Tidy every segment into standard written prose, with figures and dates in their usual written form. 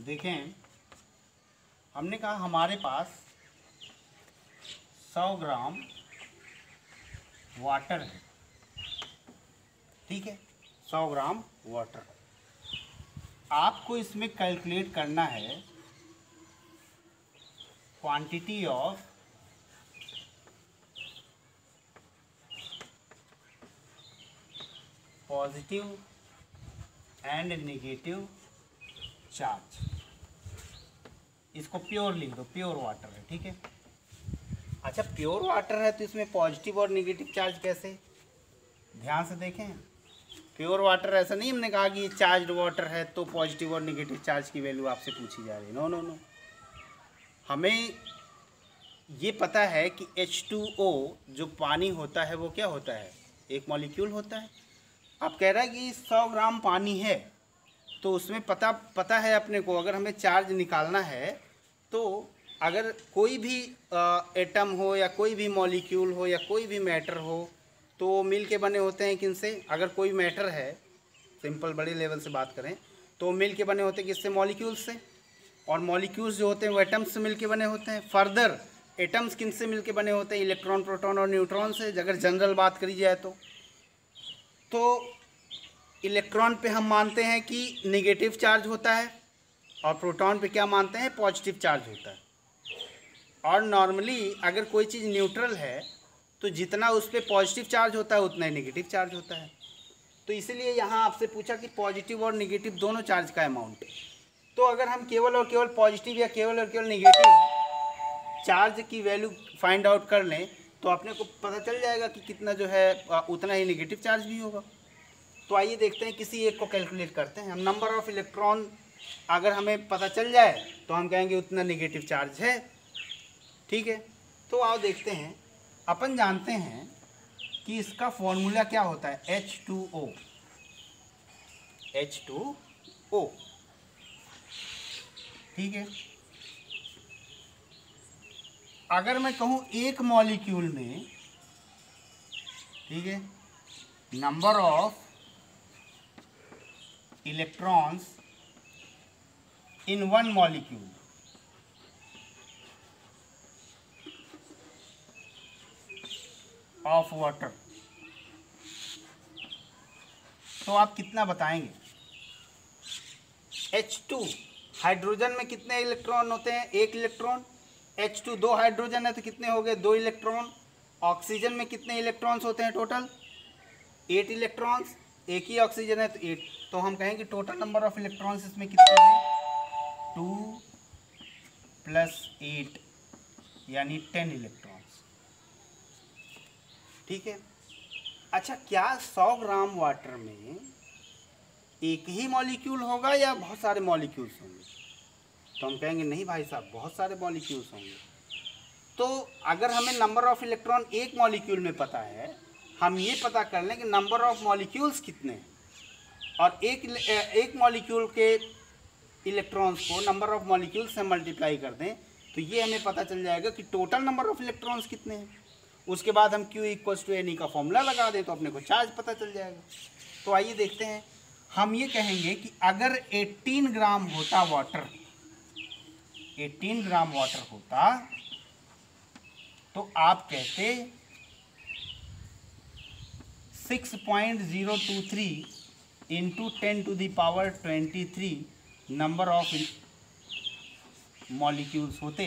देखें, हमने कहा हमारे पास 100 ग्राम वाटर है, ठीक है, 100 ग्राम वाटर। आपको इसमें कैलकुलेट करना है quantity of positive and negative charge. इसको प्योर लिख दो, प्योर वाटर है, ठीक है। अच्छा, प्योर वाटर है तो इसमें पॉजिटिव और नेगेटिव चार्ज कैसे? ध्यान से देखें, प्योर वाटर ऐसा नहीं हमने कहा कि ये चार्ज्ड वाटर है तो पॉजिटिव और नेगेटिव चार्ज की वैल्यू आपसे पूछी जा रही है। नो नो नो, हमें ये पता है कि H2O जो पानी होता है वो क्या होता है, एक मॉलिक्यूल होता है। अब कह रहा है कि 100 ग्राम पानी है तो उसमें पता है अपने को, अगर हमें चार्ज निकालना है तो अगर कोई भी एटम हो या कोई भी मॉलिक्यूल हो या कोई भी मैटर हो तो मिल के बने होते हैं किनसे? अगर कोई मैटर है, सिंपल बड़े लेवल से बात करें तो मिल के बने होते हैं किससे? मॉलिक्यूल्स से। और मॉलिक्यूल्स जो होते हैं वो एटम्स से मिल के बने होते हैं। फर्दर एटम्स किन से मिल के बने होते हैं? इलेक्ट्रॉन, प्रोटॉन और न्यूट्रॉन से, अगर जनरल बात करी जाए तो इलेक्ट्रॉन पे हम मानते हैं कि नेगेटिव चार्ज होता है और प्रोटॉन पे क्या मानते हैं? पॉजिटिव चार्ज होता है। और नॉर्मली अगर कोई चीज़ न्यूट्रल है तो जितना उस पर पॉजिटिव चार्ज होता है उतना ही नेगेटिव चार्ज होता है। तो इसीलिए यहाँ आपसे पूछा कि पॉजिटिव और नेगेटिव दोनों चार्ज का अमाउंट। तो अगर हम केवल और केवल पॉजिटिव या केवल और केवल नेगेटिव चार्ज की वैल्यू फाइंड आउट कर लें तो अपने को पता चल जाएगा कि कितना जो है उतना ही नेगेटिव चार्ज भी होगा। तो आइए देखते हैं, किसी एक को कैलकुलेट करते हैं हम। नंबर ऑफ इलेक्ट्रॉन अगर हमें पता चल जाए तो हम कहेंगे उतना नेगेटिव चार्ज है, ठीक है। तो आओ देखते हैं। अपन जानते हैं कि इसका फॉर्मूला क्या होता है? H2O, H2O, ठीक है। अगर मैं कहूँ एक मॉलिक्यूल में, ठीक है, number of electrons in one molecule of water, तो आप कितना बताएंगे? H2 हाइड्रोजन में कितने इलेक्ट्रॉन होते हैं? एक इलेक्ट्रॉन। H2 दो हाइड्रोजन है तो कितने हो गए? दो इलेक्ट्रॉन। ऑक्सीजन में कितने इलेक्ट्रॉन्स होते हैं टोटल? 8 इलेक्ट्रॉन्स। एक ही ऑक्सीजन है तो 8। तो हम कहेंगे टोटल नंबर ऑफ इलेक्ट्रॉन्स इसमें कितने हैं? 2 + 8 यानी 10 इलेक्ट्रॉन्स, ठीक है। अच्छा, क्या 100 ग्राम वाटर में एक ही मॉलिक्यूल होगा या बहुत सारे मॉलिक्यूल्स होंगे? तो हम कहेंगे नहीं भाई साहब, बहुत सारे मॉलिक्यूल्स होंगे। तो अगर हमें नंबर ऑफ इलेक्ट्रॉन एक मॉलिक्यूल में पता है, हम ये पता कर लें कि नंबर ऑफ मॉलिक्यूल्स कितने हैं और एक मॉलिक्यूल के इलेक्ट्रॉन्स को नंबर ऑफ मॉलिक्यूल्स से मल्टीप्लाई कर दें तो ये हमें पता चल जाएगा कि टोटल नंबर ऑफ इलेक्ट्रॉन्स कितने हैं। उसके बाद हम Q = Ne का फॉर्मूला लगा दें तो अपने को चार्ज पता चल जाएगा। तो आइए देखते हैं। हम ये कहेंगे कि अगर 18 ग्राम होता वाटर, 18 ग्राम वाटर होता तो आप कहते 6.023 × 10⁻23 नंबर ऑफ मॉलिक्यूल्स होते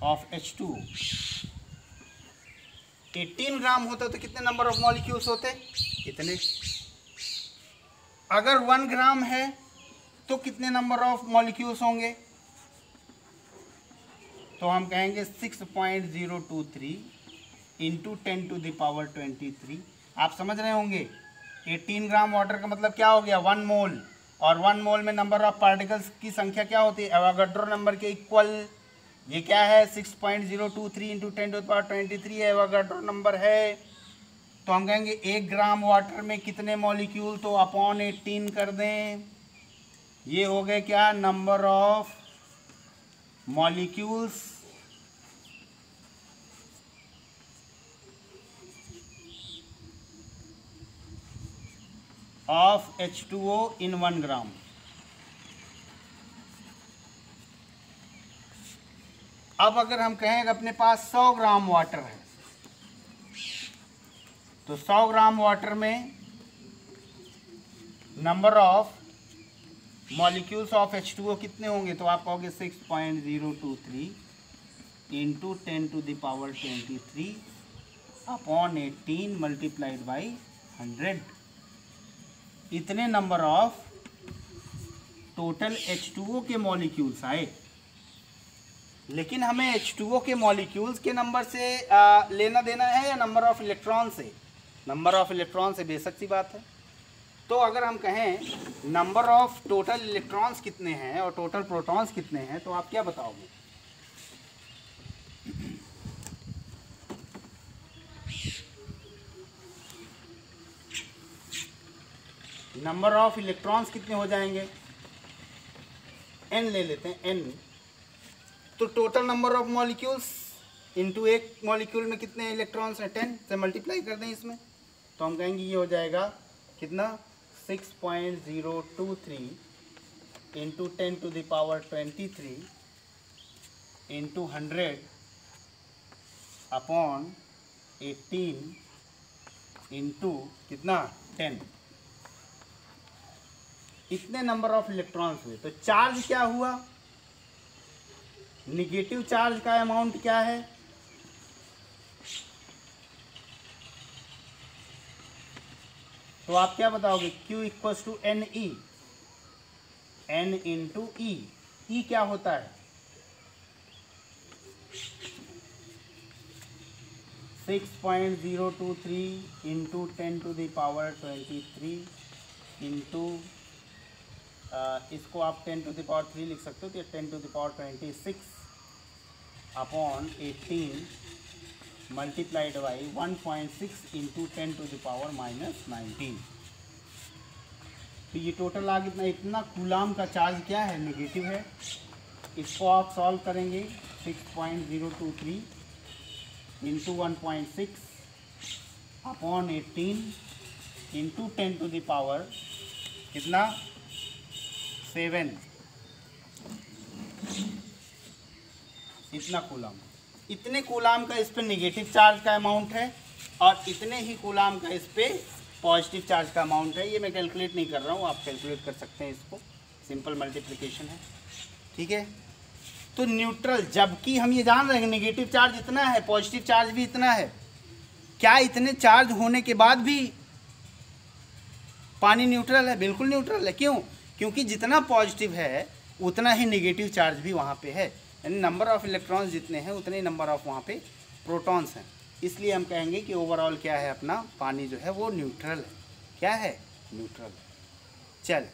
ऑफ H2O। 18 ग्राम होता तो कितने नंबर ऑफ मॉलिक्यूल्स होते? इतने। अगर 1 ग्राम है तो कितने नंबर ऑफ मॉलिक्यूल्स होंगे? तो हम कहेंगे 6.023 × 10⁻23। आप समझ रहे होंगे 18 ग्राम वाटर का मतलब क्या हो गया? 1 मोल। और 1 मोल में नंबर ऑफ पार्टिकल्स की संख्या क्या होती है? एवोगाड्रो नंबर के इक्वल। ये क्या है? 6.023 × 10⁻23 एवोगाड्रो नंबर है। तो हम कहेंगे 1 ग्राम वाटर में कितने मॉलिक्यूल? तो अपॉन 18 कर दें। ये हो गए क्या? Number of molecules of H2O इन 1 ग्राम। अब अगर हम कहें कि अपने पास 100 ग्राम वाटर है, तो 100 ग्राम वाटर में number of molecules of H2O कितने होंगे, तो आप कहोगे 6.023 इंटू 10⁻23 अपॉन 18 मल्टीप्लाइड बाई 100। इतने नंबर ऑफ टोटल H2O के मॉलिक्यूल्स आए। लेकिन हमें H2O के मॉलिक्यूल्स के नंबर से लेना देना है या नंबर ऑफ इलेक्ट्रॉन से? नंबर ऑफ इलेक्ट्रॉन से, बेशक सी बात है। तो अगर हम कहें नंबर ऑफ टोटल इलेक्ट्रॉन्स कितने हैं और टोटल प्रोटॉन्स कितने हैं, तो आप क्या बताओगे? नंबर ऑफ इलेक्ट्रॉन्स कितने हो जाएंगे? n ले लेते हैं, n। तो total number of molecules into एक मॉलिक्यूल में कितने इलेक्ट्रॉन्स हैं? 10 से मल्टीप्लाई कर दें इसमें, तो हम कहेंगे ये हो जाएगा कितना? 6.023 इंटू 10⁻23 इंटू 100 अपॉन 18 इंटू कितना? 10। इतने नंबर ऑफ इलेक्ट्रॉन्स हुए। तो चार्ज क्या हुआ? निगेटिव चार्ज का अमाउंट क्या है? तो आप क्या बताओगे? Q equals to NE, N into E। E क्या होता है? 6.023 इंटू 10⁻23 इंटू इसको आप 10⁻3 लिख सकते हो, तो 10⁻26 अपॉन 18 मल्टीप्लाइड बाई 1.6 इंटू 10⁻⁻19। तो ये टोटल आ कितना? इतना कूलाम का चार्ज क्या है? नेगेटिव है। इसको आप सॉल्व करेंगे 6.023 इंटू 1.6 अपॉन 18 इंटू 10⁻, कितना? 7। इतना कूलाम। इतने कूलाम का इस पे नेगेटिव चार्ज का अमाउंट है और इतने ही कूलाम का इस पे पॉजिटिव चार्ज का अमाउंट है। ये मैं कैलकुलेट नहीं कर रहा हूँ, आप कैलकुलेट कर सकते हैं इसको, सिंपल मल्टीप्लिकेशन है, ठीक है। तो न्यूट्रल, जबकि हम ये जान रहे हैं नेगेटिव चार्ज इतना है, पॉजिटिव चार्ज भी इतना है, क्या इतने चार्ज होने के बाद भी पानी न्यूट्रल है? बिल्कुल न्यूट्रल है। क्यों? क्योंकि जितना पॉजिटिव है उतना ही नेगेटिव चार्ज भी वहाँ पे है, यानी नंबर ऑफ इलेक्ट्रॉन्स जितने हैं उतने नंबर ऑफ वहाँ पे प्रोटॉन्स हैं। इसलिए हम कहेंगे कि ओवरऑल क्या है, अपना पानी जो है वो न्यूट्रल है। क्या है? न्यूट्रल। चल